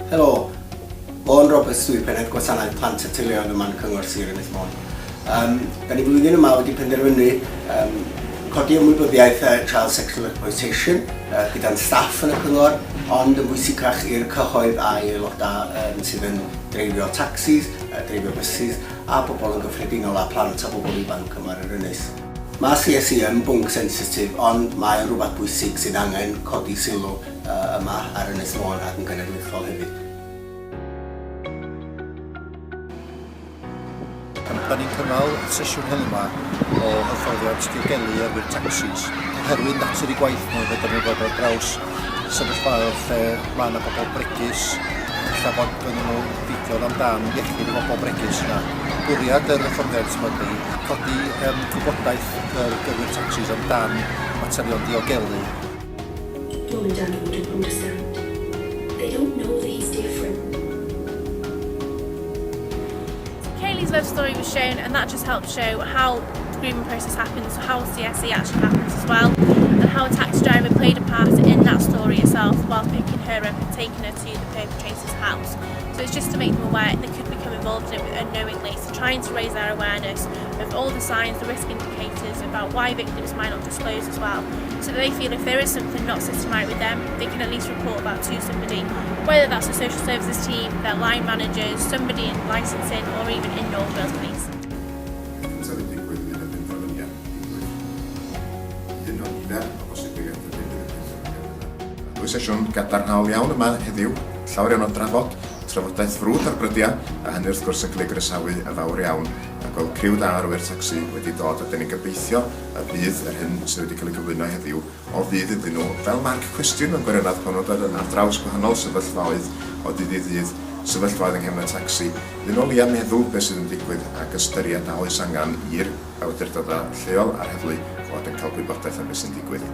Helo, Bon Robert Pennaeth Gwasanaeth Plant a Teuluoedd yma'n Cyngor Sir Ynys Môn. Da ni flwyddyn yma wedi penderfynu codi ymwybyddiaeth child sexual exploitation gyda'n staff yn y cyngor, ond yn bwysicach i'r cyhoedd a aelodau sydd yn dreifio tacsis, dreifio buses a bobl yn gyffredinol a plant a bobl ifanc yma ar yr ynys. Mae CSE yn bwnc sensitif, ond mae'n rhywbeth bwysig sydd angen codi sylw yma ar Ynys Môn ac yn genedlaethol hefyd. Da ni'n cynnal sesiwn hyn yma o hyfforddiant Diogelu Yrwyr Tacsis oherwydd natur i gwaith nhw fe dyn nhw fod ar draws sefyllfaoedd lle mae yna bobl bregus lle bod gynnu nhw fideo amdan iechyd y bobl bregus yna. Bwriad yr hyfforddiant yma ydy codi gwybodaeth yr Yrwyr Tacsis amdan materion diogelu. Mum and Dad wouldn't understand. They don't know that he's different. Kaylee's love story was shown, and that just helped show how the grooming process happens, how CSE actually happens as well, and how a taxi driver played a part in that story itself while picking her up and taking her to the perpetrator's house. So it's just to make them aware they could become involved in it unknowingly, so trying to raise their awareness of all the signs, the risk indicators, about why victims might not disclose as well, so that they feel if there is something not sitting right with them, they can at least report that to somebody, whether that's a social services team, their line managers, somebody in licensing, or even in North Wales Police. Dwi sesiwn gadarnhaol iawn yma heddiw, llawer iawn o trafodaeth frwd ar brydiau, a hynny wrth gwrs yn cael ei groesawu y fawr iawn. A gweld criw da ar Yrwyr Tacsi wedi dod, a dyn ni'n gobeithio y bydd yr hyn sydd wedi cael ei gyflwyno heddiw o fydd iddyn nhw fel marc cwestiwn yn gwirioneddol pan nhw'n dod ar draws gwahanol sefyllfaoedd o dydd i ddydd, sefyllfaoedd yng nghefn y tacsi. Dyn nhw'n ia meddwl beth sydd yn digwydd ac ystyried a oes angen i'r awdurdodau lleol a'r heddlu fod yn cael gwybodaeth am beth sy'n digwydd.